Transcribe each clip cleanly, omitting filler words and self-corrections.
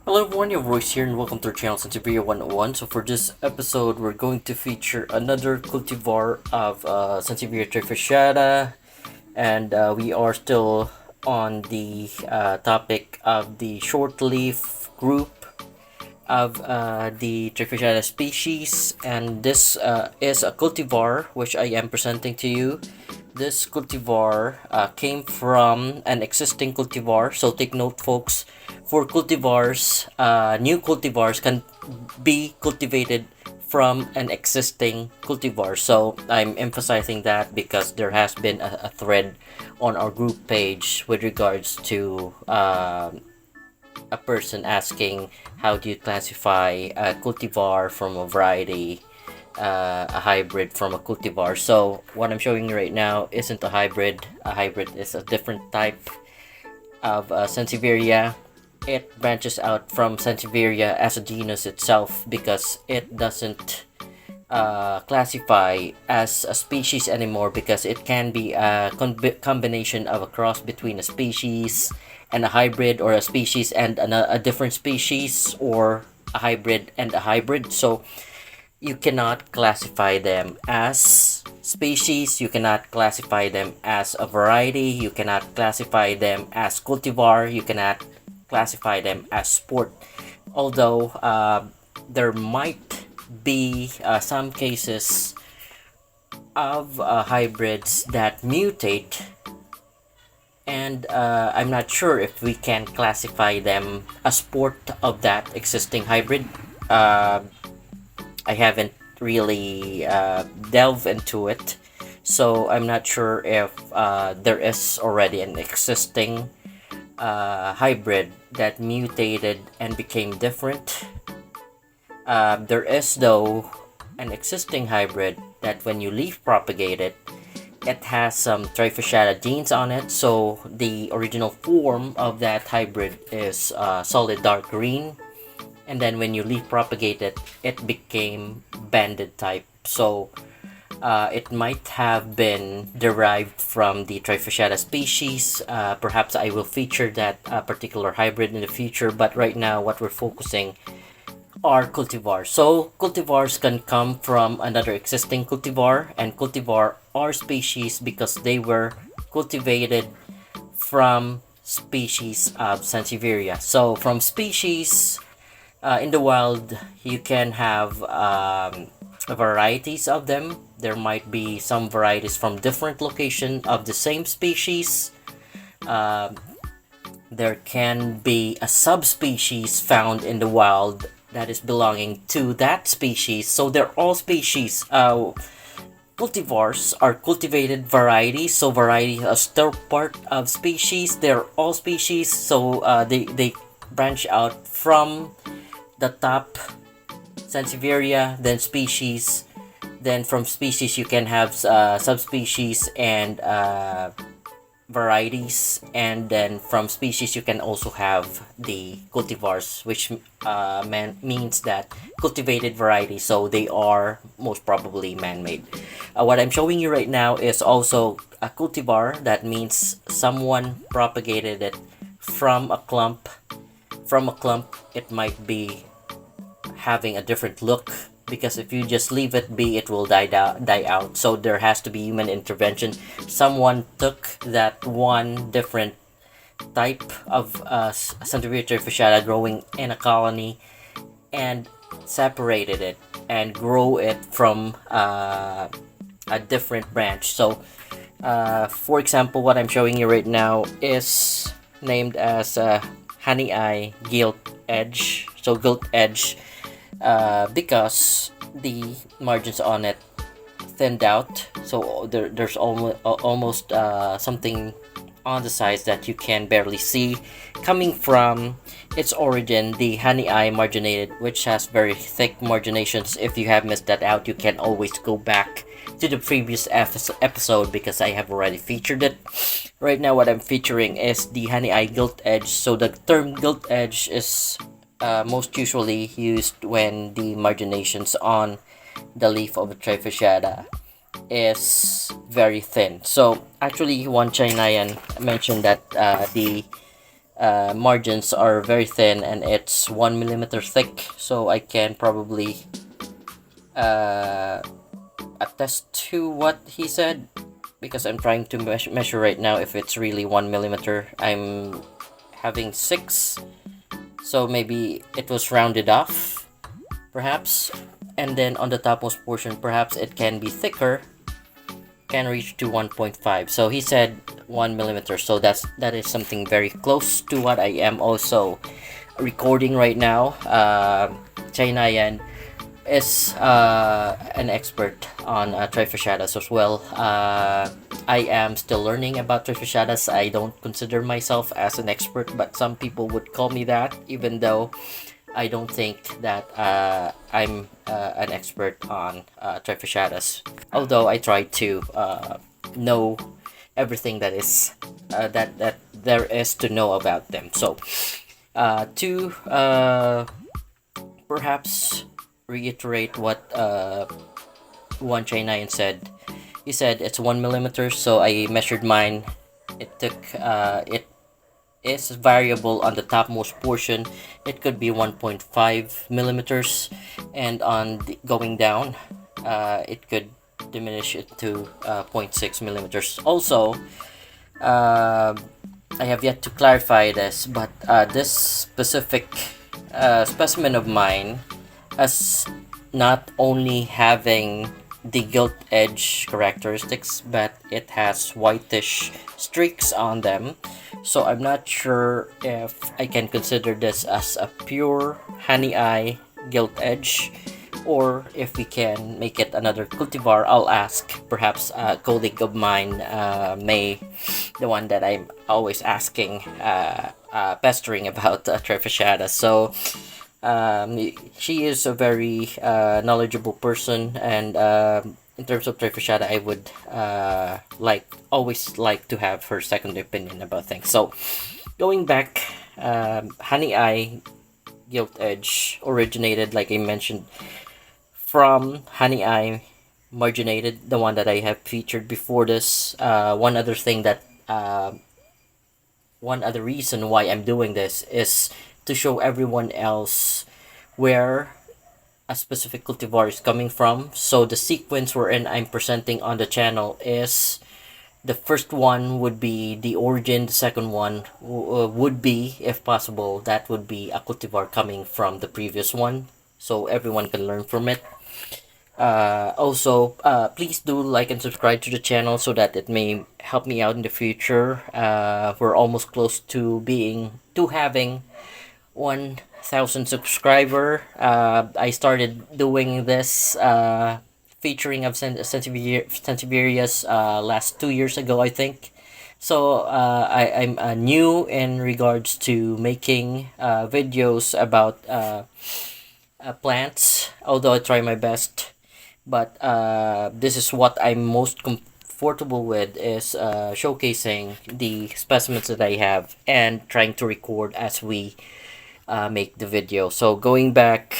Hello everyone, your voice here and welcome to our channel Sansevieria 101. So for this episode, we're going to feature another cultivar of Sansevieria trifasciata, and we are still on the topic of the short leaf group of the trifasciata species, and this is a cultivar which I am presenting to you. This cultivar came from an existing cultivar, so take note folks, for cultivars, new cultivars can be cultivated from an existing cultivar. So I'm emphasizing that because there has been a thread on our group page with regards to a person asking how do you classify a cultivar from a variety, a hybrid from a cultivar. So what I'm showing you right now isn't a hybrid. A hybrid is a different type of Sansevieria. It branches out from Sansevieria as a genus itself because it doesn't classify as a species anymore, because it can be a combination of a cross between a species and a hybrid, or a species and a different species, or a hybrid and a hybrid. So you cannot classify them as species, you cannot classify them as a variety, you cannot classify them as cultivar, you cannot classify them as sport. Although there might be some cases of hybrids that mutate, and I'm not sure if we can classify them as sport of that existing hybrid. I haven't really delved into it, so I'm not sure if there is already an existing hybrid that mutated and became different. There is though an existing hybrid that when you leaf propagate it, it has some trifasciata genes on it. So the original form of that hybrid is solid dark green, and then when you leaf propagate it, it became banded type. So it might have been derived from the trifasciata species. Perhaps I will feature that particular hybrid in the future, but right now what we're focusing are cultivars. So cultivars can come from another existing cultivar, and cultivar are species because they were cultivated from species of Sansevieria. So from species in the wild, you can have varieties of them. There might be some varieties from different location of the same species. There can be a subspecies found in the wild that is belonging to that species. So they're all species. Cultivars are cultivated varieties, so varieties are still part of species. They're all species, so they branch out from the top Sansevieria, then species, then from species you can have subspecies and varieties, and then from species you can also have the cultivars, which means that cultivated varieties, so they are most probably man-made. What I'm showing you right now is also a cultivar. That means someone propagated it from a clump. From a clump, it might be having a different look, because if you just leave it be, it will die out. So there has to be human intervention. Someone took that one different type of Sansevieria trifasciata growing in a colony and separated it and grow it from a different branch. So for example, what I'm showing you right now is named as Hahnii Gilt Edge. So Gilt Edge because the margins on it thinned out, so there's almost something on the sides that you can barely see coming from its origin, the Hahnii marginated, which has very thick marginations. If you have missed that out, you can always go back to the previous episode because I have already featured it. Right now what I'm featuring is the Hahnii Gilt Edge. So the term Gilt Edge is most usually used when the marginations on the leaf of a trifasciata is very thin. So actually one Chinayan mentioned that the margins are very thin and it's 1 millimeter thick, so I can probably uh, attest to what he said, because I'm trying to measure right now if it's really 1 millimeter. I'm having 6, so maybe it was rounded off, perhaps. And then on the topmost portion, perhaps it can be thicker, can reach to 1.5. So he said 1 millimeter, so that is something very close to what I am also recording right now. China Yan is an expert on trifasciatas as well. I am still learning about trifasciatas. I don't consider myself as an expert, but some people would call me that, even though I don't think that I'm an expert on trifasciatas. Although I try to know everything that is that there is to know about them. So to perhaps reiterate what one Chinayan said. He said it's 1 millimeter, so I measured mine. It is variable on the topmost portion. It could be 1.5 millimeters, and on the, going down, it could diminish it to 0.6 millimeters. Also, I have yet to clarify this, but this specific specimen of mine as not only having the gilt edge characteristics, but it has whitish streaks on them. So I'm not sure if I can consider this as a pure Hahnii Gilt Edge, or if we can make it another cultivar. I'll ask perhaps a colleague of mine, May, the one that I'm always asking, pestering about trifasciata. So she is a very knowledgeable person, and in terms of trifasciata, I would always like to have her second opinion about things. So going back, Hahnii Gilt Edge originated, like I mentioned, from Hahnii marginated, the one that I have featured before this. One other reason why I'm doing this is to show everyone else where a specific cultivar is coming from. So the sequence wherein I'm presenting on the channel is, the first one would be the origin, the second one would be, if possible, that would be a cultivar coming from the previous one, so everyone can learn from it. Also, please do like and subscribe to the channel so that it may help me out in the future. We're almost close to having 1,000 subscriber. I started doing this featuring of Sansevieria's last 2 years ago, I think. So I'm new in regards to making videos about plants, although I try my best. But this is what I'm most comfortable with, is showcasing the specimens that I have and trying to record as we make the video. So going back,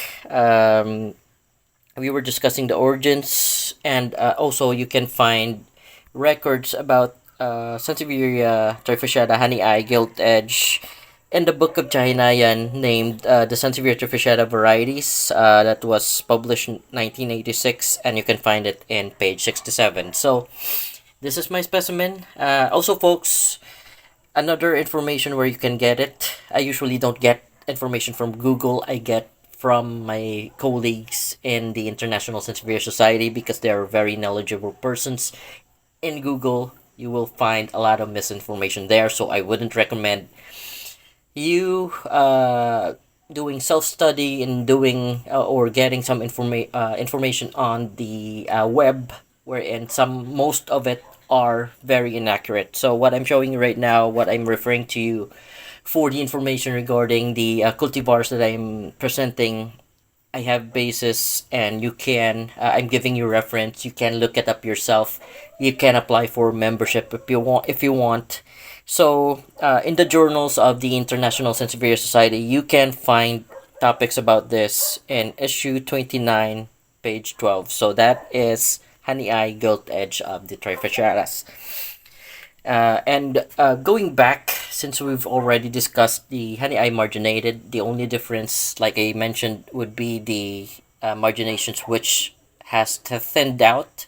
we were discussing the origins, and also you can find records about Sansevieria trifasciata Hahnii Gilt Edge in the book of Chahinayan named the Sansevieria trifasciata Varieties, that was published in 1986, and you can find it in page 67. So this is my specimen. Also, folks, another information where you can get it. I usually don't get information from Google. I get from my colleagues in the International Sansevieria Society, because they are very knowledgeable persons. In Google, you will find a lot of misinformation there, so I wouldn't recommend you doing self-study and doing or getting some information on the web, wherein most of it are very inaccurate. So what I'm showing you right now, what I'm referring to you for the information regarding the cultivars that I'm presenting, I have basis, and you can I'm giving you reference. You can look it up yourself. You can apply for membership if you want. So in the journals of the International Sansevieria Society, you can find topics about this in issue 29, page 12. So that is Hahnii Gilt Edge of the trifasciatas. And going back since we've already discussed the Hahnii marginated, the only difference, like I mentioned, would be the marginations, which has thinned out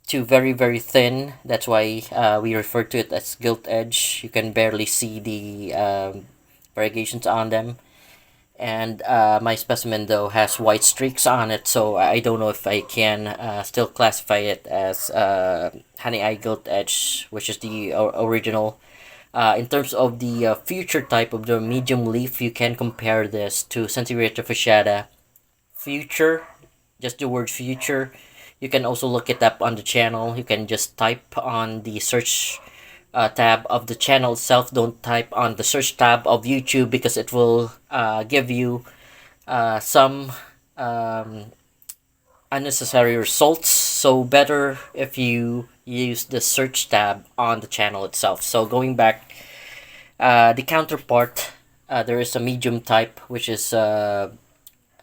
to very very thin. That's why we refer to it as gilt edge. You can barely see the variegations on them. And my specimen though has white streaks on it, so I don't know if I can still classify it as Hahnii Gilt Edge, which is the original. In terms of the future type of the medium leaf, you can compare this to Sansevieria trifasciata future, just the word future. You can also look it up on the channel. You can just type on the search tab of the channel itself. Don't type on the search tab of YouTube, because it will give you some unnecessary results. So better if you use the search tab on the channel itself. So going back, the counterpart, there is a medium type, which is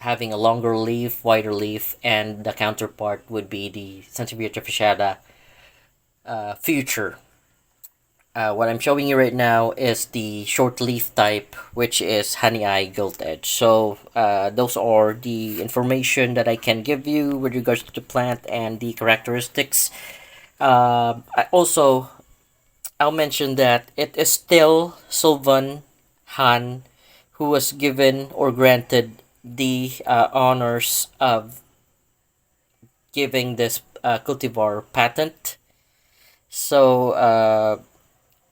having a longer leaf, wider leaf, and the counterpart would be the Sansevieria trifasciata future. What I'm showing you right now is the short leaf type, which is Hahnii Gilt Edge. So those are the information that I can give you with regards to the plant and the characteristics. I'll mention that it is still Sylvan Han who was given or granted the honors of giving this cultivar patent. So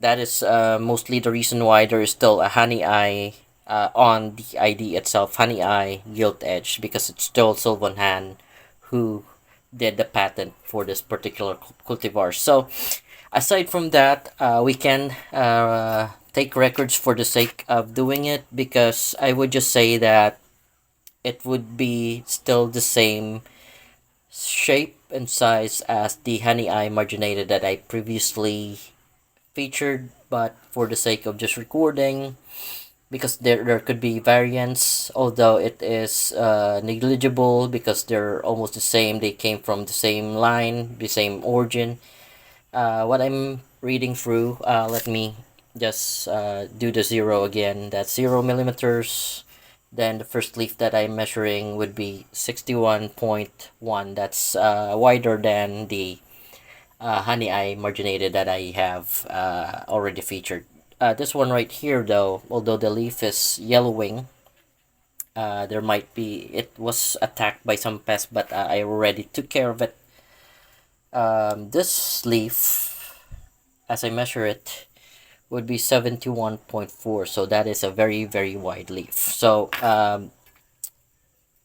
that is mostly the reason why there is still a Hahnii on the ID itself, Hahnii Gilt Edge, because it's still Sylvan Han who did the patent for this particular cultivar. So aside from that, we can take records for the sake of doing it, because I would just say that it would be still the same shape and size as the Hahnii marginated that I previously featured, but for the sake of just recording, because there could be variance, although it is negligible, because they're almost the same. They came from the same line, the same origin. What I'm reading through, let me just do the zero again. That's 0 millimeters. Then the first leaf that I'm measuring would be 61.1. That's wider than the Hahnii marginated that I have already featured. This one right here, though, although the leaf is yellowing, there might be, it was attacked by some pests, but I already took care of it. This leaf, as I measure it, would be 71.4, so that is a very very wide leaf. So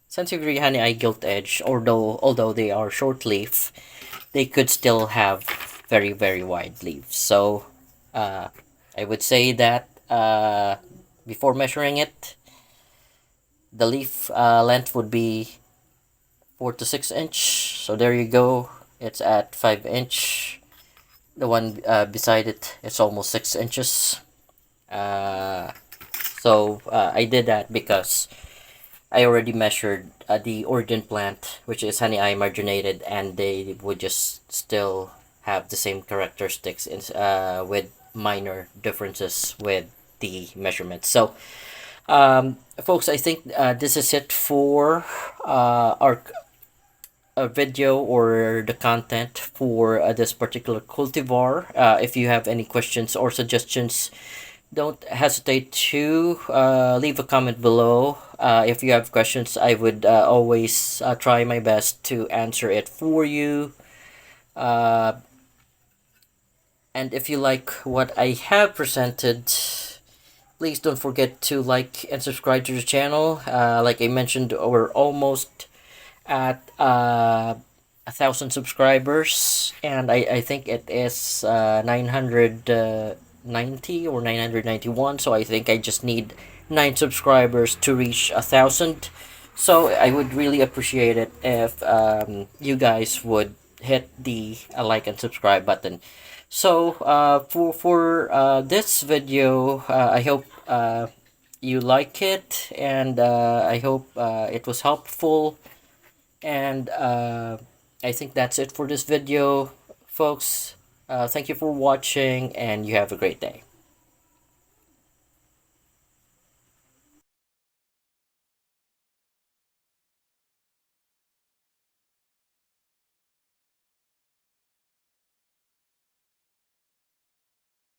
Sansevieria Hahnii Gilt Edge, although they are short leaf, they could still have very very wide leaves. So I would say that before measuring it, the leaf length would be 4 to 6 inch. So there you go, it's at 5 inch. The one beside it, it's almost 6 inches. So I did that because I already measured the origin plant, which is Hahnii marginated, and they would just still have the same characteristics with minor differences with the measurements. So folks, I think this is it for our video, or the content for this particular cultivar. If you have any questions or suggestions, don't hesitate to leave a comment below. If you have questions, I would always try my best to answer it for you. And if you like what I have presented, please don't forget to like and subscribe to the channel. Like I mentioned, we're almost at 1,000 subscribers, and I think it is 990 or 991. So I think I just need 9 subscribers to reach 1,000. So I would really appreciate it if you guys would hit the like and subscribe button. So for this video, I hope you like it, and I hope it was helpful. And I think that's it for this video, folks. Thank you for watching, and you have a great day.